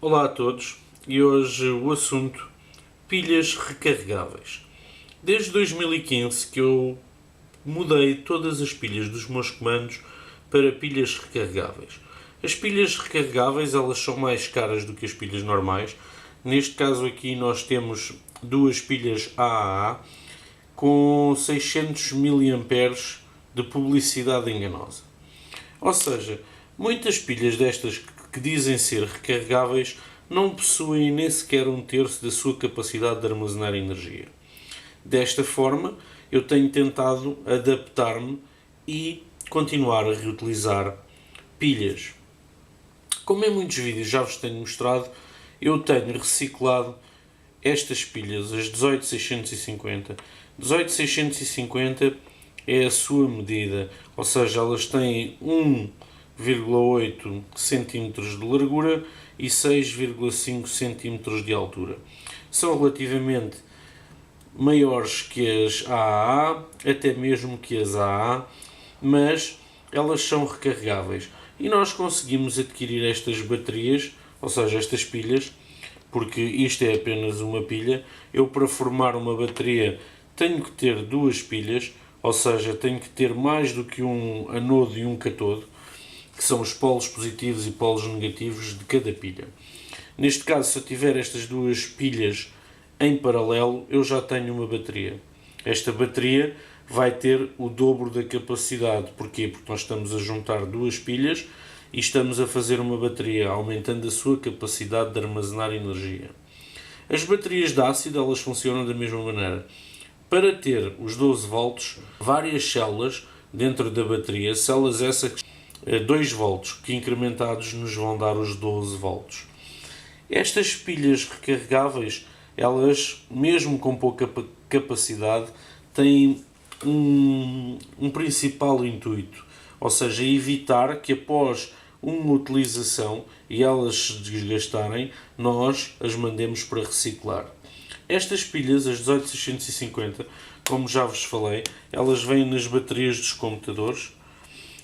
Olá a todos, e hoje o assunto pilhas recarregáveis. Desde 2015 que eu mudei todas as pilhas dos meus comandos para pilhas recarregáveis. As pilhas recarregáveis elas são mais caras do que as pilhas normais. Neste caso aqui nós temos duas pilhas AAA com 600 mAh de publicidade enganosa. Ou seja, muitas pilhas destas que dizem ser recarregáveis não possuem nem sequer um terço da sua capacidade de armazenar energia. Desta forma, eu tenho tentado adaptar-me e continuar a reutilizar pilhas. Como em muitos vídeos já vos tenho mostrado, eu tenho reciclado estas pilhas, as 18650. 18650 é a sua medida, ou seja, elas têm 1,8 cm de largura e 6,5 cm de altura. São relativamente maiores que as AAA, até mesmo que as AA, mas elas são recarregáveis. E nós conseguimos adquirir estas baterias, ou seja, estas pilhas, porque isto é apenas uma pilha. Eu, para formar uma bateria, tenho que ter duas pilhas, ou seja, tenho que ter mais do que um anodo e um catodo, que são os polos positivos e polos negativos de cada pilha. Neste caso, se eu tiver estas duas pilhas em paralelo, eu já tenho uma bateria. Esta bateria vai ter o dobro da capacidade. Porquê? Porque nós estamos a juntar duas pilhas e estamos a fazer uma bateria, aumentando a sua capacidade de armazenar energia. As baterias de ácido, elas funcionam da mesma maneira. Para ter os 12 volts, várias células dentro da bateria, células essas 2 volts, que incrementados nos vão dar os 12 volts. Estas pilhas recarregáveis, elas, mesmo com pouca capacidade, têm um principal intuito, ou seja, evitar que após uma utilização e elas se desgastarem, nós as mandemos para reciclar. Estas pilhas, as 18650, como já vos falei, elas vêm nas baterias dos computadores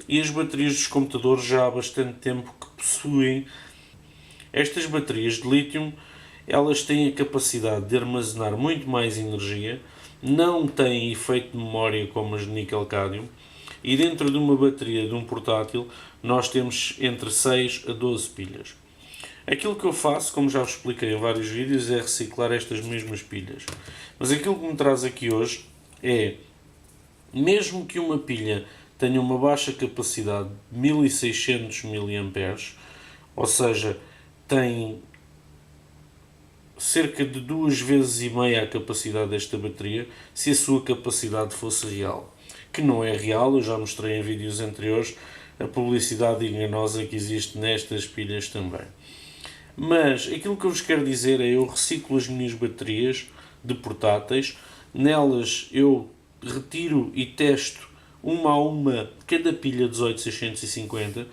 e as baterias dos computadores já há bastante tempo que possuem. Estas baterias de lítio, elas têm a capacidade de armazenar muito mais energia, não têm efeito de memória como as de níquel-cádmio, e dentro de uma bateria de um portátil nós temos entre 6 a 12 pilhas. Aquilo que eu faço, como já vos expliquei em vários vídeos, é reciclar estas mesmas pilhas. Mas aquilo que me traz aqui hoje é, mesmo que uma pilha tenha uma baixa capacidade de 1600 mAh, ou seja, tem cerca de 2 vezes e meia a capacidade desta bateria, se a sua capacidade fosse real. Que não é real, eu já mostrei em vídeos anteriores a publicidade enganosa que existe nestas pilhas também. Mas aquilo que eu vos quero dizer é, eu reciclo as minhas baterias de portáteis, nelas eu retiro e testo uma a uma cada pilha 18650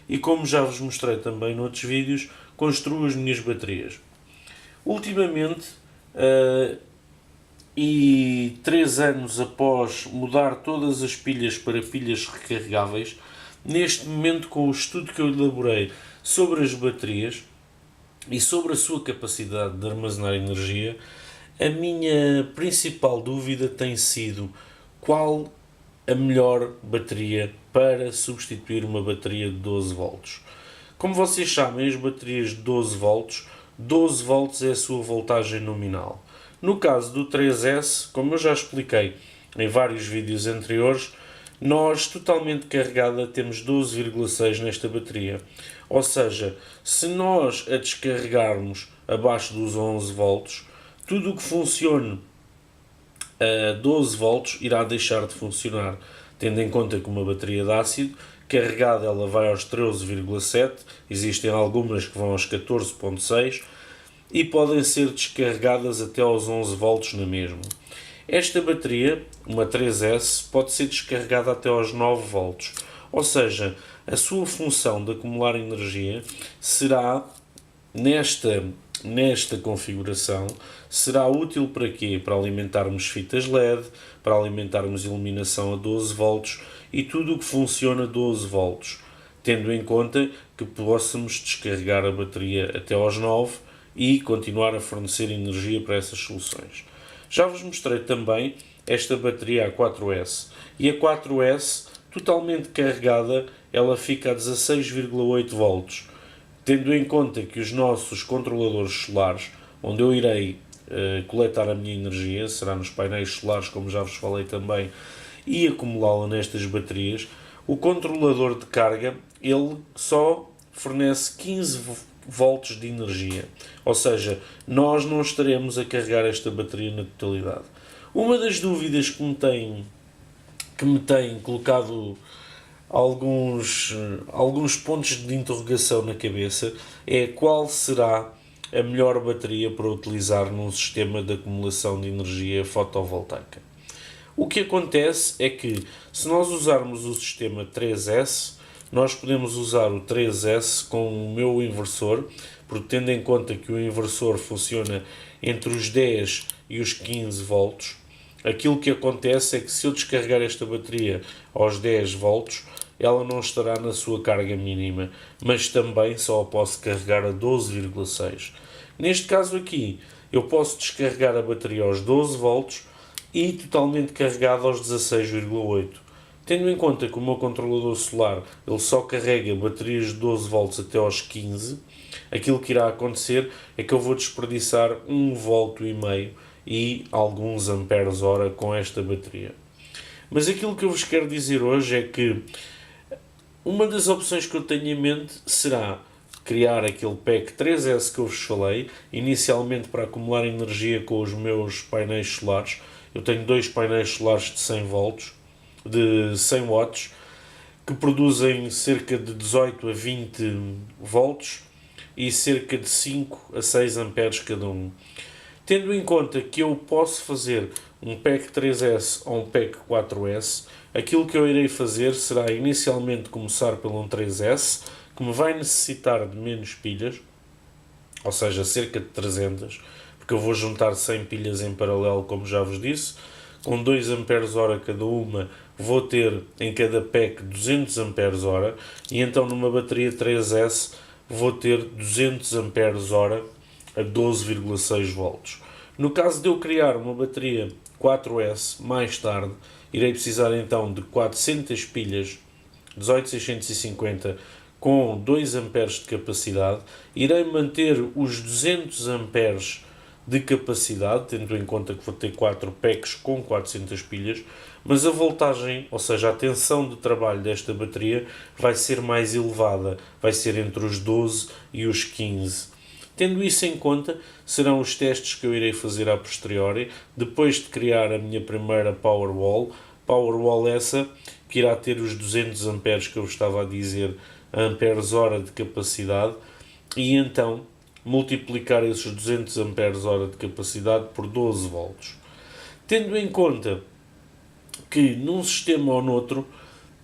e, como já vos mostrei também noutros vídeos, construo as minhas baterias. Ultimamente, e 3 anos após mudar todas as pilhas para pilhas recarregáveis, neste momento, com o estudo que eu elaborei sobre as baterias e sobre a sua capacidade de armazenar energia, a minha principal dúvida tem sido qual a melhor bateria para substituir uma bateria de 12 volts. Como vocês sabem, as baterias de 12 volts é a sua voltagem nominal. No caso do 3S, como eu já expliquei em vários vídeos anteriores, nós, totalmente carregada, temos 12,6 nesta bateria. Ou seja, se nós a descarregarmos abaixo dos 11 volts, tudo o que funcione a 12 volts irá deixar de funcionar, tendo em conta que uma bateria de ácido carregada ela vai aos 13,7, existem algumas que vão aos 14,6 e podem ser descarregadas até aos 11 volts na mesma. Esta bateria, uma 3S, pode ser descarregada até aos 9 volts, ou seja, a sua função de acumular energia será, nesta configuração, será útil para quê? Para alimentarmos fitas LED, para alimentarmos iluminação a 12 volts e tudo o que funciona a 12 volts. tendo em conta que possamos descarregar a bateria até aos 9 e continuar a fornecer energia para essas soluções. Já vos mostrei também esta bateria A4S, e a 4S, totalmente carregada, ela fica a 16,8 volts, tendo em conta que os nossos controladores solares, onde eu irei coletar a minha energia, será nos painéis solares, como já vos falei também, e acumulá-la nestas baterias, o controlador de carga, ele só fornece 15 volts de energia, ou seja, nós não estaremos a carregar esta bateria na totalidade. Uma das dúvidas que me tem colocado alguns pontos de interrogação na cabeça é qual será a melhor bateria para utilizar num sistema de acumulação de energia fotovoltaica. O que acontece é que, se nós usarmos o sistema 3S, nós podemos usar o 3S com o meu inversor, porque tendo em conta que o inversor funciona entre os 10 e os 15 volts, aquilo que acontece é que se eu descarregar esta bateria aos 10 volts, ela não estará na sua carga mínima, mas também só a posso carregar a 12,6. Neste caso aqui, eu posso descarregar a bateria aos 12 volts e totalmente carregada aos 16,8. Tendo em conta que o meu controlador solar ele só carrega baterias de 12 volts até aos 15, aquilo que irá acontecer é que eu vou desperdiçar 1,5 volt e alguns amperes hora com esta bateria. Mas aquilo que eu vos quero dizer hoje é que uma das opções que eu tenho em mente será criar aquele pack 3S que eu vos falei, inicialmente para acumular energia com os meus painéis solares. Eu tenho dois painéis solares de 100 volts, de 100 watts, que produzem cerca de 18 a 20 volts e cerca de 5 a 6 amperes cada um. Tendo em conta que eu posso fazer um pack 3S ou um pack 4S, aquilo que eu irei fazer será inicialmente começar pelo um 3S, que me vai necessitar de menos pilhas, ou seja, cerca de 300, porque eu vou juntar 100 pilhas em paralelo, como já vos disse, com 2 amperes hora cada uma, vou ter em cada pack 200 amperes hora, e então numa bateria 3S vou ter 200 amperes hora a 12,6 volts. No caso de eu criar uma bateria 4S mais tarde, irei precisar então de 400 pilhas 18650 com 2 amperes de capacidade. Irei manter os 200 amperes de capacidade, tendo em conta que vou ter 4 packs com 400 pilhas, mas a voltagem, ou seja, a tensão de trabalho desta bateria vai ser mais elevada, vai ser entre os 12 e os 15. Tendo isso em conta, serão os testes que eu irei fazer a posteriori, depois de criar a minha primeira Powerwall essa, que irá ter os 200 amperes que eu estava a dizer, amperes hora de capacidade, e então multiplicar esses 200 amperes hora de capacidade por 12 volts. Tendo em conta que num sistema ou noutro,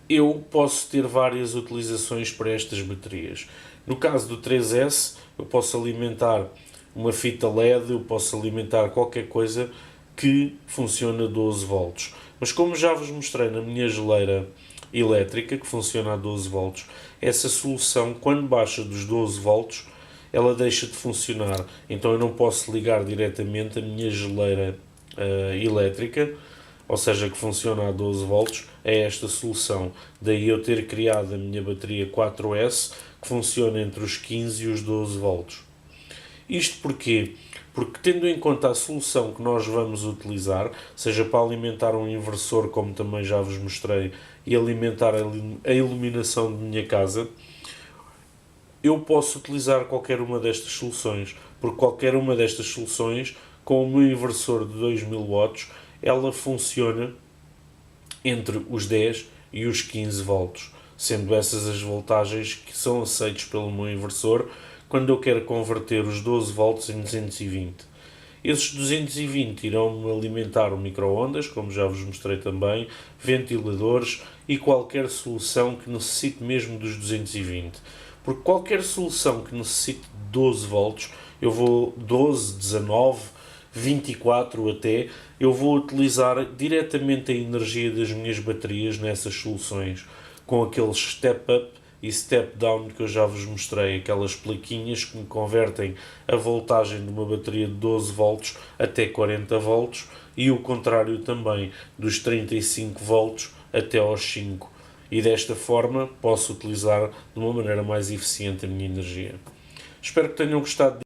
eu posso ter várias utilizações para estas baterias. No caso do 3S, eu posso alimentar uma fita LED, eu posso alimentar qualquer coisa que funcione a 12 volts. Mas como já vos mostrei na minha geleira elétrica, que funciona a 12 volts, essa solução, quando baixa dos 12 volts, ela deixa de funcionar. Então eu não posso ligar diretamente a minha geleira elétrica, ou seja, que funciona a 12 volts, a esta solução. Daí eu ter criado a minha bateria 4S, que funciona entre os 15 e os 12 volts. Isto porquê? Porque tendo em conta a solução que nós vamos utilizar, seja para alimentar um inversor, como também já vos mostrei, e alimentar a iluminação de minha casa, eu posso utilizar qualquer uma destas soluções, porque qualquer uma destas soluções, com o meu inversor de 2000 watts, ela funciona entre os 10 e os 15 volts, sendo essas as voltagens que são aceitas pelo meu inversor quando eu quero converter os 12 volts em 220. Esses 220 irão alimentar o micro-ondas, como já vos mostrei também, ventiladores e qualquer solução que necessite mesmo dos 220. Porque qualquer solução que necessite de 12 volts, eu vou 12, 19, 24 até, eu vou utilizar diretamente a energia das minhas baterias nessas soluções, com aquele step-up e step down, que eu já vos mostrei, aquelas plaquinhas que me convertem a voltagem de uma bateria de 12 volts até 40 volts e o contrário também, dos 35 volts até aos 5. E desta forma posso utilizar de uma maneira mais eficiente a minha energia. Espero que tenham gostado.